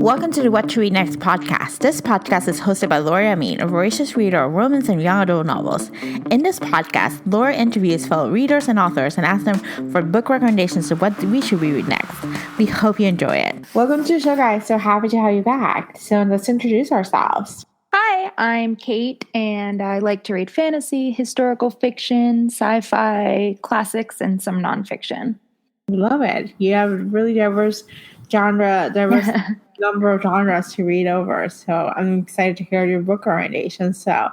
Welcome to the What to Read Next podcast. This podcast is hosted by Laura Amin, a voracious reader of romance and young adult novels. In this podcast, Laura interviews fellow readers and authors and asks them for book recommendations of what we should read next. We hope you enjoy it. Welcome to the show, guys. So happy to have you back. So let's introduce ourselves. Hi, I'm Kate, and I like to read fantasy, historical fiction, sci-fi, classics, and some nonfiction. Love it. You have a really diverse number of genres to read over. So I'm excited to hear your book recommendations. So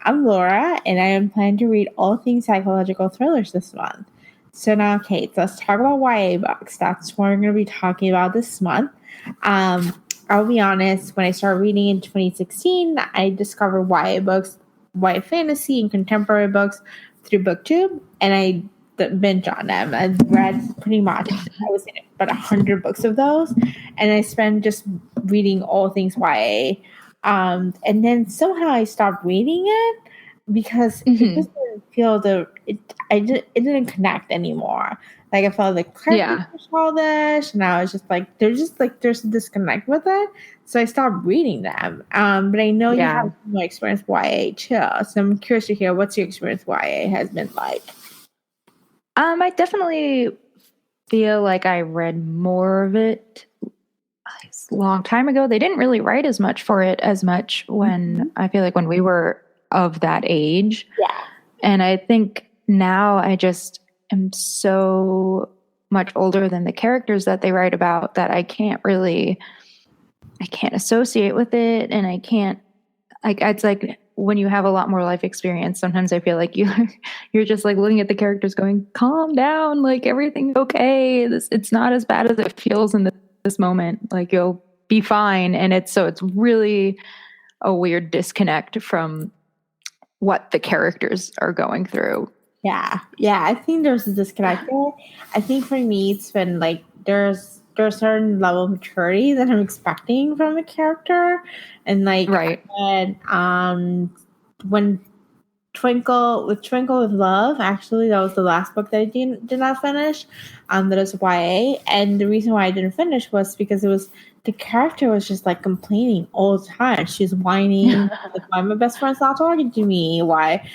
I'm Laura, and I am planning to read all things psychological thrillers this month. So now, Kate, let's talk about YA books. That's what we're going to be talking about this month. I'll be honest, when I started reading in 2016, I discovered YA books, YA fantasy and contemporary books through BookTube, and I binge on them. I've read pretty much, I would say, about 100 books of those, and I spent just reading all things YA. And then somehow I stopped reading it because it just didn't feel it didn't connect anymore. Like I felt like characters were childish, and I was just like, there's a disconnect with it. So I stopped reading them. But I know you have more experience with YA too. So I'm curious to hear what's your experience with YA has been like. I definitely feel like I read more of it a long time ago. They didn't really write as much for it as much when I feel like when we were of that age. Yeah. And I think now I just am so much older than the characters that they write about that I can't associate with it. And I can't, it's like when you have a lot more life experience, sometimes I feel like you're just like looking at the characters going, calm down, like everything's okay. It's not as bad as it feels in this moment. Like you'll be fine. And it's really a weird disconnect from what the characters are going through. Yeah. I think there's a disconnect there. I think for me, it's been like there's a certain level of maturity that I'm expecting from a character, and like when Twinkle with Love, actually that was the last book that I did not finish. That was YA, and the reason why I didn't finish was because the character was just like complaining all the time. She was whining, like, why my best friend's not talking to me? Why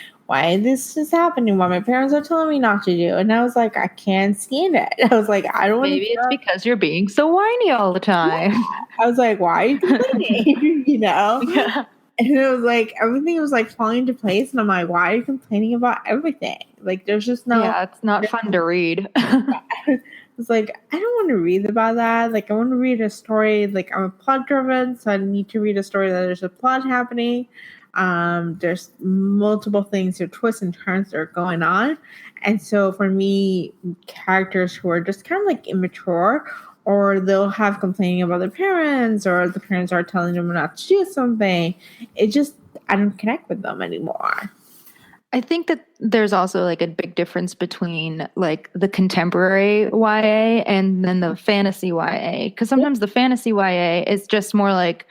this is happening? Why my parents are telling me not to do? And I was like, I can't stand it. I was like, I don't want to. Maybe it's because you're being so whiny all the time. Yeah. I was like, why are you complaining? Yeah. And it was like everything was like falling into place, and I'm like, why are you complaining about everything? Like, there's just no. Yeah, it's not fun to read. It's like, I don't want to read about that. Like, I want to read a story. Like, I'm plot driven, so I need to read a story that there's a plot happening. There's multiple things or twists and turns that are going on. And so for me, characters who are just kind of like immature, or they'll have complaining about their parents, or the parents are telling them not to do something, I don't connect with them anymore. I think that there's also like a big difference between like the contemporary YA and then the fantasy YA. Because sometimes the fantasy YA is just more like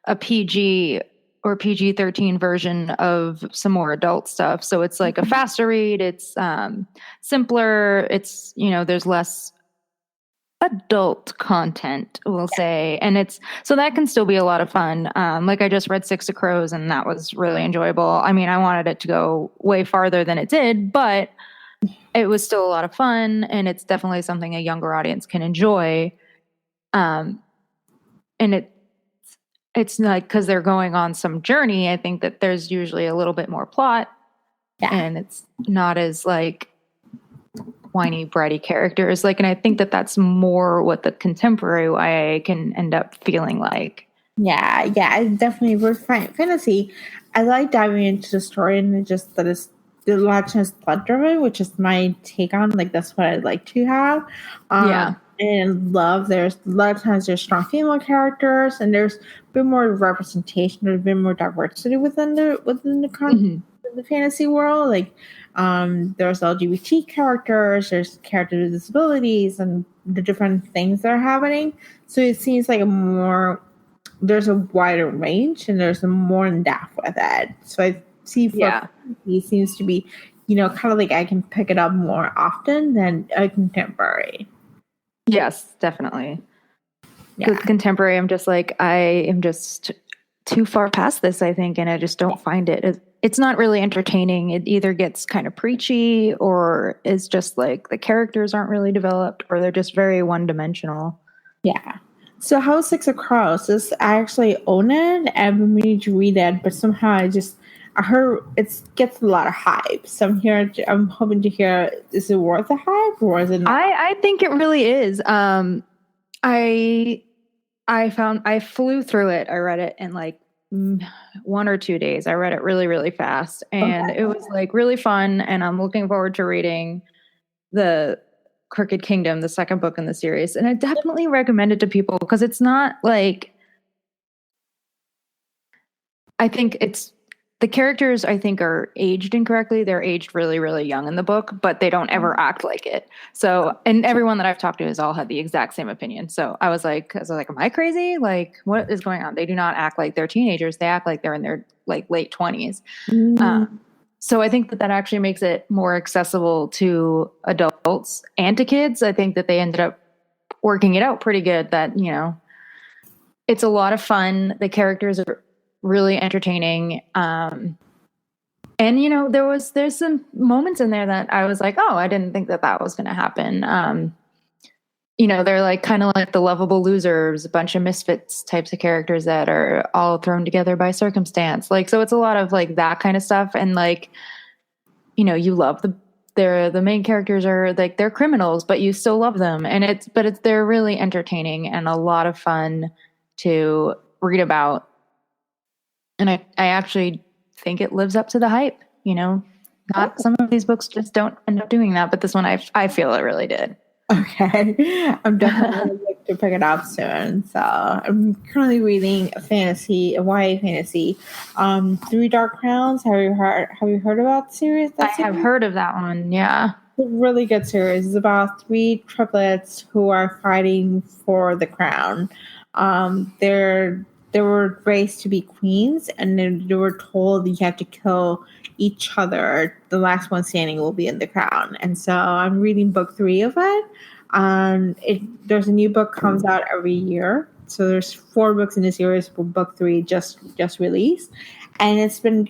a PG or PG-13 version of some more adult stuff. So it's like a faster read. It's simpler. It's, there's less adult content, we'll say. And so that can still be a lot of fun. Like I just read Six of Crows, and that was really enjoyable. I mean, I wanted it to go way farther than it did, but it was still a lot of fun, and it's definitely something a younger audience can enjoy. And it's like, because they're going on some journey, I think that there's usually a little bit more plot, and it's not as like whiny, bratty characters. Like, and I think that that's more what the contemporary YA can end up feeling like. Yeah, I definitely with fantasy. I like diving into the story, and it just that is the lot of times plot driven, which is my take on. Like, that's what I'd like to have. And love. There's a lot of times there's strong female characters, and there's a bit more representation. There's a bit more diversity within the fantasy world. Like, there's LGBT characters, there's characters with disabilities, and the different things that are happening. So it seems like there's a wider range, and there's a more in depth with it. So I see it seems to be, kind of like I can pick it up more often than a contemporary. Yes, definitely. Yeah. contemporary, I'm just like, I am just too far past this, I think, and I just don't find it. It's not really entertaining. It either gets kind of preachy or is just like the characters aren't really developed or they're just very one-dimensional. Yeah. So House 6 of Crows, I actually own it. I've been meaning to read it, but somehow I heard it gets a lot of hype. So I'm hoping to hear, is it worth the hype or is it not? I think it really is. I flew through it. I read it in like 1 or 2 days. I read it really, really fast, and it was like really fun. And I'm looking forward to reading the Crooked Kingdom, the second book in the series. And I definitely recommend it to people because it's not like, I think it's, the characters I think are aged incorrectly. They're aged really, really young in the book, but they don't ever act like it. So, and everyone that I've talked to has all had the exact same opinion. So I was like, am I crazy? Like, what is going on? They do not act like they're teenagers. They act like they're in their like late 20s. So I think that actually makes it more accessible to adults and to kids. I think that they ended up working it out pretty good. That, you know, it's a lot of fun. The characters are really entertaining. And you know, there's some moments in there that I was like, oh, I didn't think that was going to happen. You know, they're like kind of like the lovable losers, a bunch of misfits types of characters that are all thrown together by circumstance. Like, so it's a lot of like that kind of stuff. And like, you know, you love the main characters are like, they're criminals, but you still love them. And they're really entertaining and a lot of fun to read about. And I actually think it lives up to the hype, you know. Some of these books just don't end up doing that, but this one I feel it really did. Okay. I'm definitely going to look to pick it up soon. So I'm currently reading a YA fantasy. Three Dark Crowns. Have you heard about the series? I have heard of that one, yeah. It's a really good series. It's about three triplets who are fighting for the crown. They were raised to be queens, and then they were told you have to kill each other. The last one standing will be in the crown. And so I'm reading book 3 of it. There's a new book comes out every year. So there's 4 books in the series, but book 3 just released, and it's been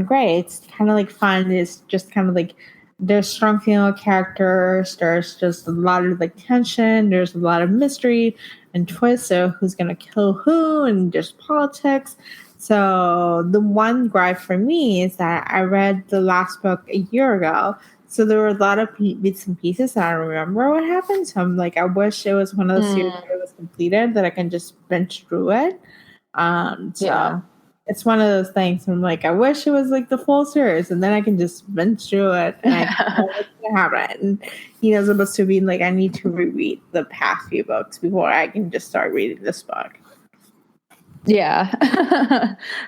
great. It's kind of like fun. It's just kind of like there's strong female characters. There's just a lot of like tension. There's a lot of mystery and twists. So who's gonna kill who, and there's politics. So the one gripe for me is that I read the last book a year ago. So there were a lot of bits and pieces that I don't remember what happened. So I'm like, I wish it was one of those series that was completed that I can just binge through it. It's one of those things. I'm like, I wish it was like the full series, and then I can just binge through it, and I know what's gonna happen. And as opposed to being like, I need to reread the past few books before I can just start reading this book. Yeah,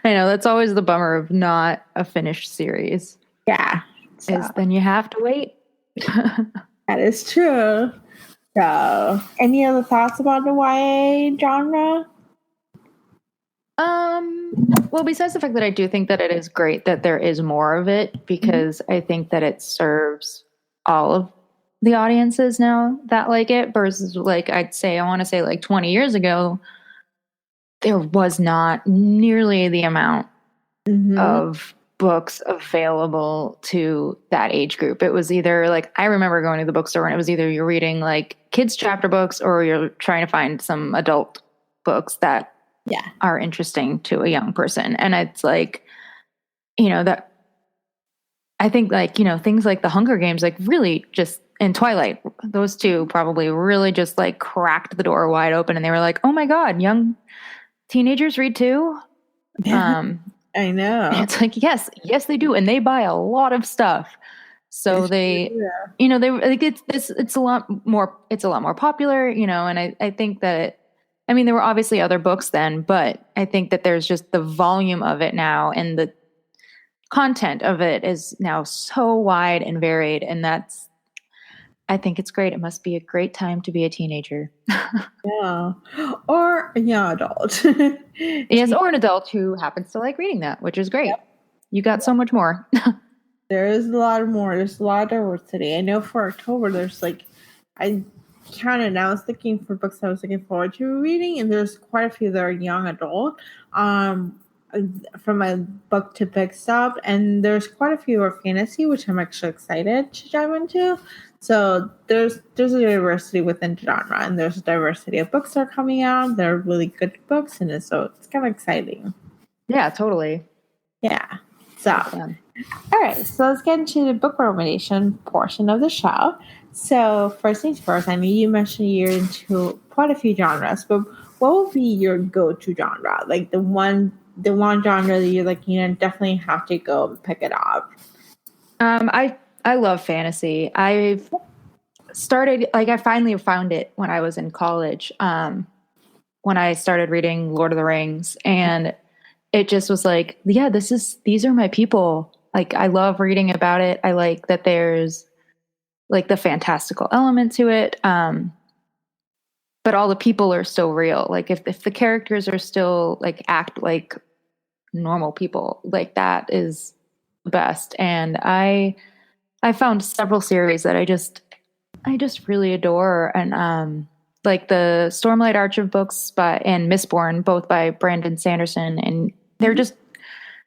I know that's always the bummer of not a finished series. Yeah, is then you have to wait. That is true. So, any other thoughts about the YA genre? Well, besides the fact that I do think that it is great that there is more of it, because I think that it serves all of the audiences now that like it, versus like I want to say like 20 years ago, there was not nearly the amount of books available to that age group. It was either like, I remember going to the bookstore and it was either you're reading like kids chapter books or you're trying to find some adult books that are interesting to a young person. And it's like, that I think like, things like the Hunger Games, like really just, and Twilight, those two probably really just like cracked the door wide open, and they were like, oh my God, young teenagers read too. I know. It's like, yes, they do. And they buy a lot of stuff. So they like it's a lot more popular, and I think that, there were obviously other books then, but I think that there's just the volume of it now, and the content of it is now so wide and varied. And I think it's great. It must be a great time to be a teenager. Yeah. Or a young adult. Yes, or an adult who happens to like reading that, which is great. Yep. You got so much more. There is a lot more. There's a lot of diversity. I know for October, there's like, I counted. I was looking for books I was looking forward to reading, and there's quite a few that are young adult. From my book to pick stop, and there's quite a few are fantasy, which I'm actually excited to dive into. So there's a diversity within the genre, and there's a diversity of books that are coming out. They're really good books, and so it's kind of exciting. Yeah, totally. Yeah. So, all right. So let's get into the book recommendation portion of the show. So first things first, I mean, you mentioned you're into quite a few genres, but what would be your go-to genre? Like the one genre that you're like, definitely have to go and pick it up. I love fantasy. I've started, like, I finally found it when I was in college. When I started reading Lord of the Rings, and it just was like, yeah, these are my people. Like, I love reading about it. I like that there's like the fantastical element to it. But all the people are still real. Like if the characters are still like act like normal people, like that is the best. And I found several series that I just really adore. And like the Stormlight Archive books and Mistborn, both by Brandon Sanderson, and they're just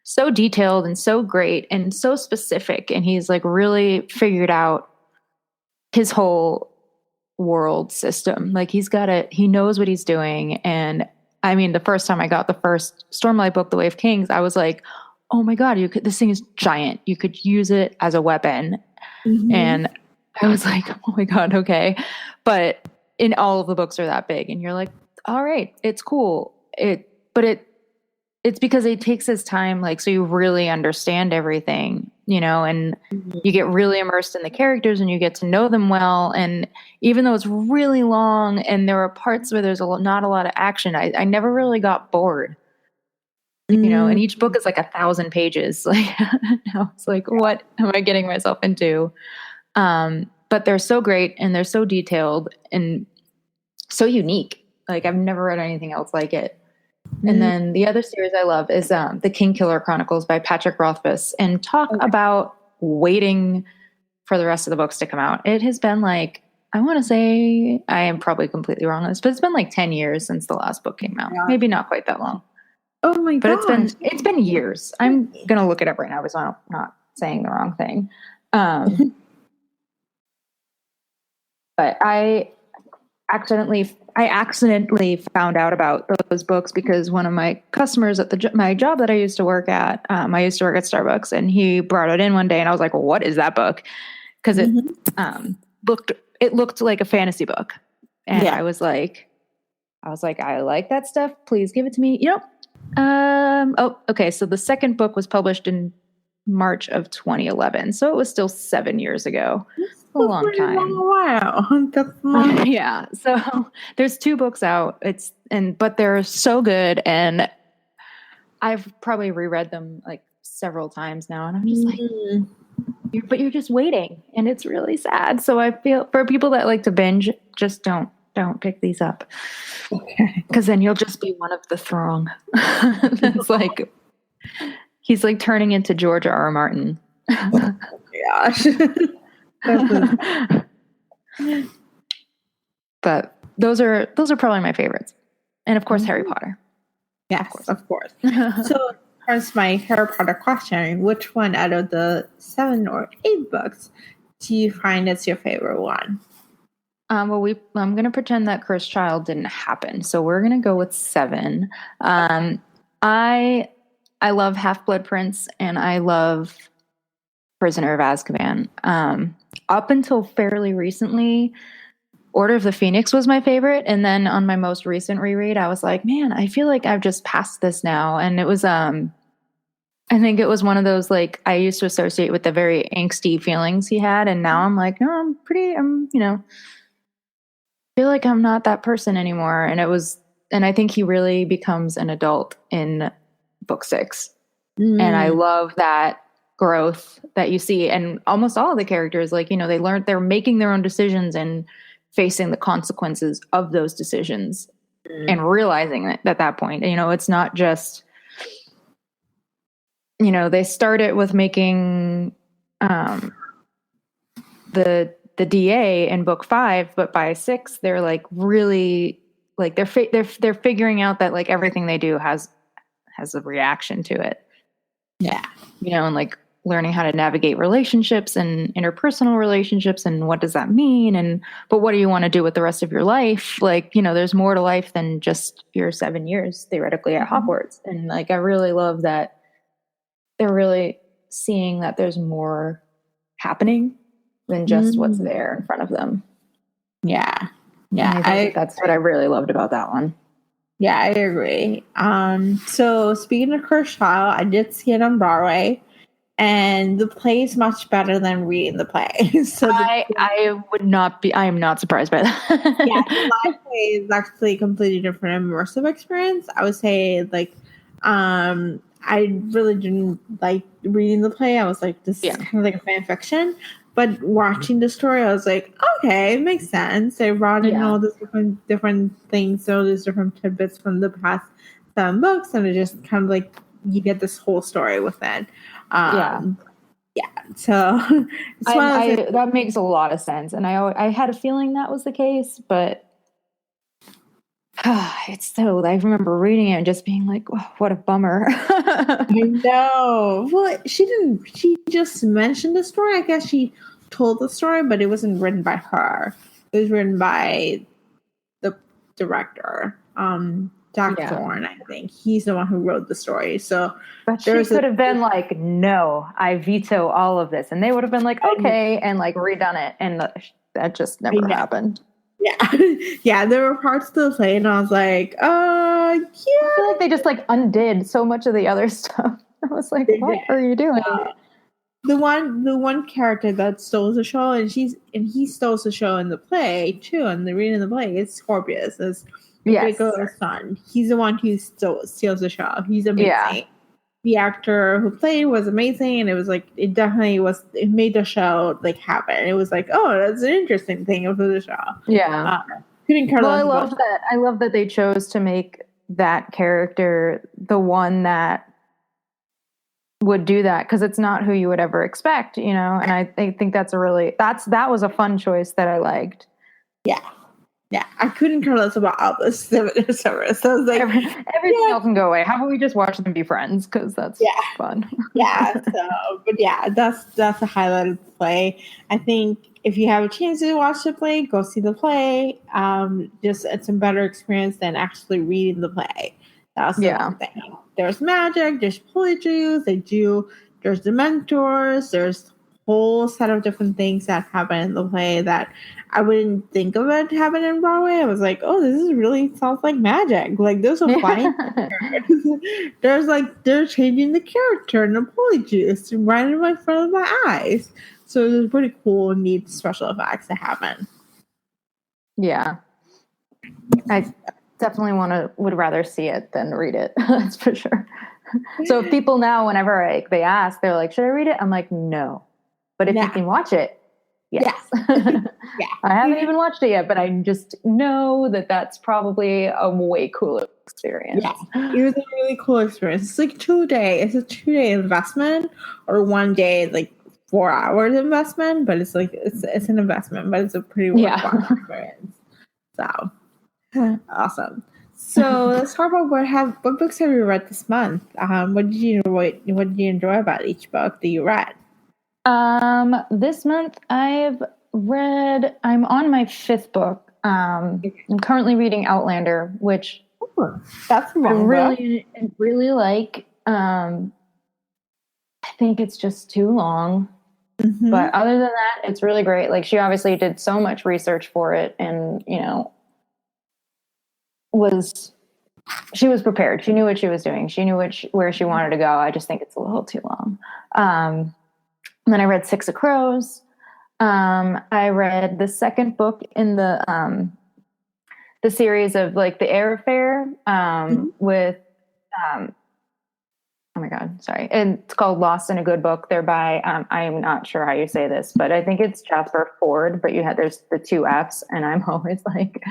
so detailed and so great and so specific. And he's like really figured out his whole world system. Like he knows what he's doing. And I mean, the first time I got the first Stormlight book, The Way of Kings, I was like, oh my God, this thing is giant. You could use it as a weapon. And I was like, oh my God, okay. But in all of the books are that big, and you're like, all right, it's cool. It's because it takes his time, like, so you really understand everything, and you get really immersed in the characters and you get to know them well. And even though it's really long and there are parts where there's not a lot of action, I never really got bored, and each book is like 1,000 pages. Like, now it's like, what am I getting myself into? But they're so great, and they're so detailed and so unique. Like, I've never read anything else like it. And then the other series I love is the Kingkiller Chronicles by Patrick Rothfuss. And talk about waiting for the rest of the books to come out. It has been like, I want to say, I am probably completely wrong on this, but it's been like 10 years since the last book came out. Yeah. Maybe not quite that long. Oh my God. But it's been years. I'm going to look it up right now, because I'm not saying the wrong thing. But I accidentally found out about those books because one of my customers at my job that I used to work at, I used to work at Starbucks, and he brought it in one day, and I was like, well, what is that book? Because it looked like a fantasy book. And I was like, I like that stuff. Please give it to me. Okay. So the second book was published in March of 2011. So it was still 7 years ago. A long time. Wow. That's long. Yeah. So there's 2 books out. But they're so good, and I've probably reread them like several times now, and I'm just like, but you're just waiting, and it's really sad. So I feel for people that like to binge, just don't pick these up. Okay. Because then you'll just be one of the throng. That's like, he's like turning into George R. Martin. Oh my gosh. But those are probably my favorites, and of course Harry Potter. Yes, of course. So here's my Harry Potter question: which one out of the 7 or 8 books do you find is your favorite one? I'm going to pretend that Cursed Child didn't happen, so we're going to go with 7. I love Half-Blood Prince, and I love Prisoner of Azkaban. Up until fairly recently, Order of the Phoenix was my favorite. And then on my most recent reread, I was like, man, I feel like I've just passed this now. And it was, I think it was one of those, like, I used to associate with the very angsty feelings he had. And now I'm like, no, feel like I'm not that person anymore. And I think he really becomes an adult in book 6. And I love that growth that you see. And almost all of the characters, like, they're making their own decisions and facing the consequences of those decisions and realizing that at that point, it's not just, they started with making the the DA in book 5, but by 6 they're like really like they're figuring out that like everything they do has a reaction to it. Yeah. And like learning how to navigate relationships and interpersonal relationships and what does that mean, but what do you want to do with the rest of your life? Like, there's more to life than just your 7 years theoretically at Hogwarts. And like, I really love that they're really seeing that there's more happening than just what's there in front of them. Yeah. That's what I really loved about that one. Yeah, I agree. So speaking of Cursed Child, I did see it on Broadway. And the play is much better than reading the play. So I am not surprised by that. The live play is actually a completely different immersive experience. I would say I really didn't like reading the play. I was like, this is kind of like a fan fiction. But watching the story, I was like, okay, it makes sense. They brought in all these different things, all these different tidbits from the past 7 books, and it just kind of like you get this whole story with it. So that makes a lot of sense, and I had a feeling that was the case, but it's so. I remember reading it and just being like, oh, "What a bummer." I know. Well, she didn't. She just mentioned the story. I guess she told the story, but it wasn't written by her. It was written by the director. Jack Thorne, I think. He's the one who wrote the story. So but she could have been like, no, I veto all of this. And they would have been like, okay, and like redone it. And that just never happened. Yeah. Yeah, there were parts to the play and I was like, I feel like they just like undid so much of the other stuff. I was like, what are you doing? The one character that stole the show, and he stole the show in the play too, and the reading of the play is Scorpius. Draco's son. He's the one who steals the show. He's amazing. Yeah. The actor who played was amazing, and it was like it made the show like happen. It was like, oh, that's an interesting thing of the show. Yeah. I love that. I love that they chose to make that character the one that would do that, because it's not who you would ever expect, and I think that was a fun choice that I liked. Yeah, I couldn't care less about Albus Severus. So I was like, everything else can go away. How about we just watch them be friends? Because that's fun. That's a highlight of the play. I think if you have a chance to watch the play, go see the play. It's a better experience than actually reading the play. That's the one thing. There's magic. There's poetry. There's the mentors. There's a whole set of different things that happen in the play that I wouldn't think of it happening in Broadway. I was like, oh, this really sounds like magic. Like, there's some funny they're changing the character and the poetry right in front of my eyes. So it was pretty cool, neat special effects to happen. Yeah. I definitely would rather see it than read it. That's for sure. So if people now, whenever they ask, they're like, should I read it? I'm like, no. But if you can watch it, yes. I haven't even watched it yet, but I just know that that's probably a way cooler experience. Yeah, it was a really cool experience. It's like 2 days. It's a 2-day investment, or 1 day, like 4 hours investment. But it's like it's an investment, but it's a pretty worthwhile experience. So awesome. So let's talk about what books have you read this month? What did you enjoy about each book that you read? This month I'm on my 5th book. I'm currently reading Outlander, which that's I really like. I think it's just too long, but other than that, it's really great. Like, she obviously did so much research for it, and she was prepared. She knew what she was doing. She knew where she wanted to go. I just think it's a little too long. And then I read Six of Crows. I read the second book in the series of like the Air Affair with oh my God, sorry. And it's called Lost in a Good Book. They're by I am not sure how you say this, but I think it's Jasper Ford, but there's the 2 F's, and I'm always like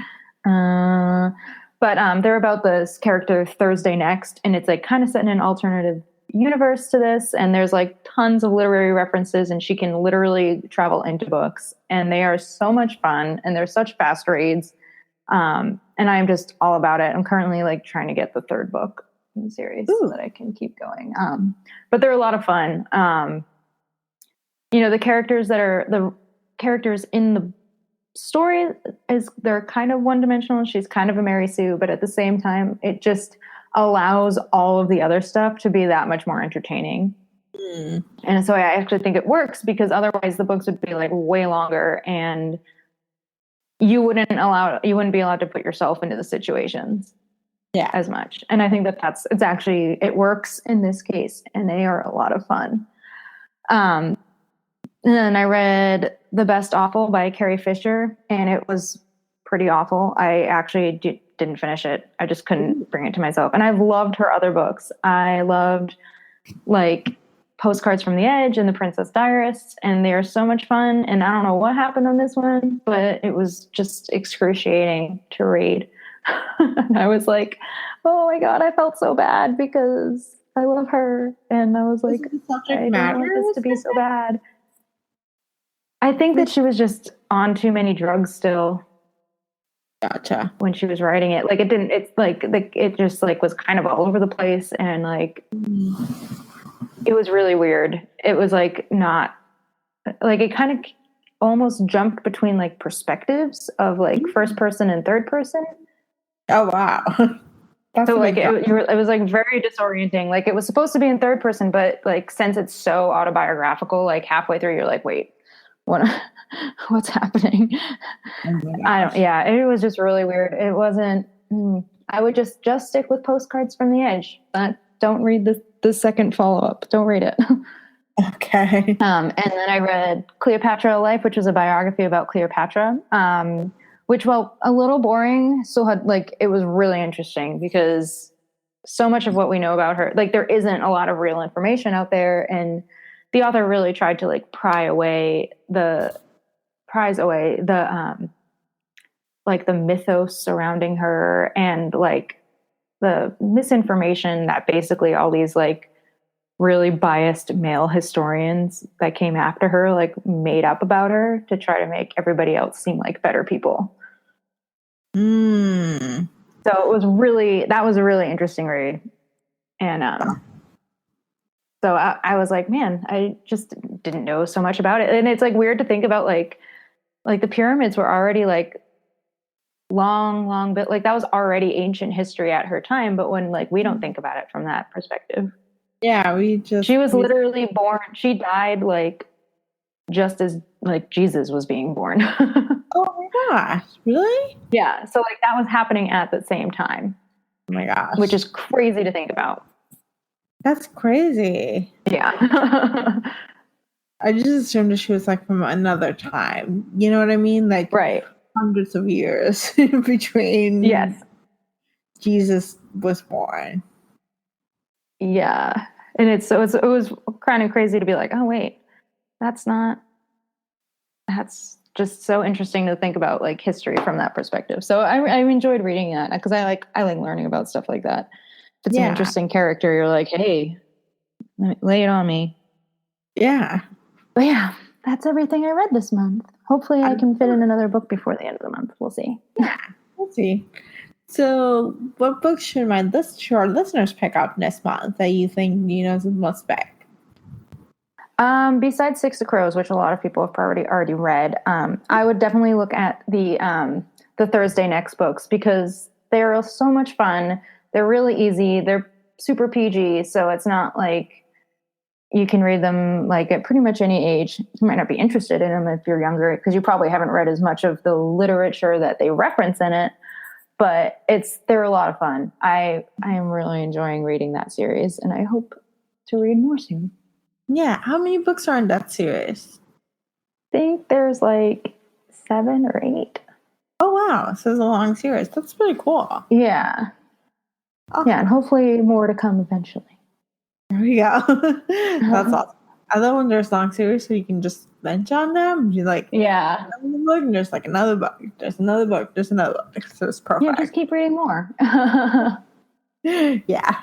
but they're about this character Thursday Next, and it's like kind of set in an alternative universe to this, and there's like tons of literary references, and she can literally travel into books, and they are so much fun, and they're such fast reads. And I'm just all about it. I'm currently like trying to get the third book in the series so that I can keep going. But they're a lot of fun. The characters in the story they're kind of one-dimensional. She's kind of a Mary Sue, but at the same time, it just allows all of the other stuff to be that much more entertaining. And so I actually think it works, because otherwise the books would be like way longer, and you wouldn't be allowed to put yourself into the situations as much. And I think it works in this case, and they are a lot of fun. And then I read The Best Awful by Carrie Fisher, and it was pretty awful. I actually didn't finish it. I just couldn't bring it to myself. And I've loved her other books. I loved like Postcards from the Edge and The Princess Diarists, and they are so much fun. And I don't know what happened on this one, but it was just excruciating to read. And I was like, oh my God, I felt so bad because I love her. And I was like, I don't want this to be so bad. I think that she was just on too many drugs still. Gotcha. When she was writing it, like it just like was kind of all over the place, and like it was really weird. It was like not like, it kind of almost jumped between like perspectives of like first person and third person. Oh wow. So like it was like very disorienting. Like it was supposed to be in third person, but like since it's so autobiographical, like halfway through you're like, wait, what's happening? It was just really weird. It wasn't, I would just stick with Postcards from the Edge, but don't read the second follow-up. Don't read it. Okay. And then I read Cleopatra Life, which was a biography about Cleopatra, which, while a little boring, still had like, it was really interesting because so much of what we know about her, like there isn't a lot of real information out there, and the author really tried to like pry away the like the mythos surrounding her, and like the misinformation that basically all these like really biased male historians that came after her like made up about her to try to make everybody else seem like better people. So that was a really interesting read. And so I was like, man, I just didn't know so much about it. And it's like weird to think about like the pyramids were already like long, but like that was already ancient history at her time. But when like, we don't think about it from that perspective. Yeah. She was literally born. She died like just as like Jesus was being born. Oh my gosh. Really? Yeah. So like that was happening at the same time. Oh my gosh. Which is crazy to think about. That's crazy. Yeah. I just assumed that she was like from another time. You know what I mean? Like right. Hundreds of years in between. Yes. Jesus was born. Yeah. And it was kind of crazy to be like, oh wait, that's just so interesting to think about like history from that perspective. So I enjoyed reading that because I like learning about stuff like that. If it's an interesting character, you're like, hey, lay it on me. Yeah. But yeah, that's everything I read this month. Hopefully I can fit in another book before the end of the month. We'll see. Yeah, we'll see. So what books should our listeners pick up this month that you think is a must pick? Besides Six of Crows, which a lot of people have already read, I would definitely look at the Thursday Next books because they're so much fun. They're really easy. They're super PG, so it's not like you can read them like at pretty much any age. You might not be interested in them if you're younger because you probably haven't read as much of the literature that they reference in it. But they're a lot of fun. I am really enjoying reading that series, and I hope to read more soon. Yeah, how many books are in that series? I think there's like 7 or 8. Oh wow, so it's a long series. That's pretty cool. Yeah. Awesome. Yeah, and hopefully more to come eventually. There we go. That's awesome. I love when there's long series so you can just bench on them. You're like, yeah. Book, and there's like another book. There's another book. There's another book. So it's perfect. Yeah, just keep reading more. Yeah.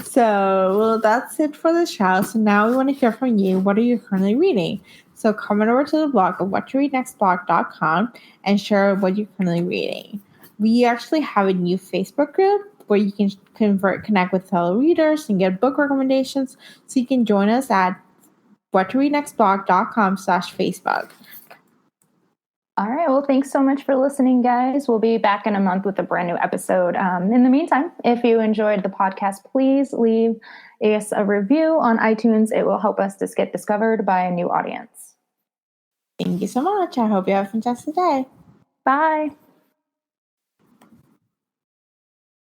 So, well, that's it for the show. So now we want to hear from you. What are you currently reading? So comment over to the blog at whattoreadnextblog.com and share what you're currently reading. We actually have a new Facebook group where you can connect with fellow readers and get book recommendations. So you can join us at whattoreadnextblog.com/Facebook. All right. Well, thanks so much for listening, guys. We'll be back in a month with a brand new episode. In the meantime, if you enjoyed the podcast, please leave us a review on iTunes. It will help us get discovered by a new audience. Thank you so much. I hope you have a fantastic day. Bye.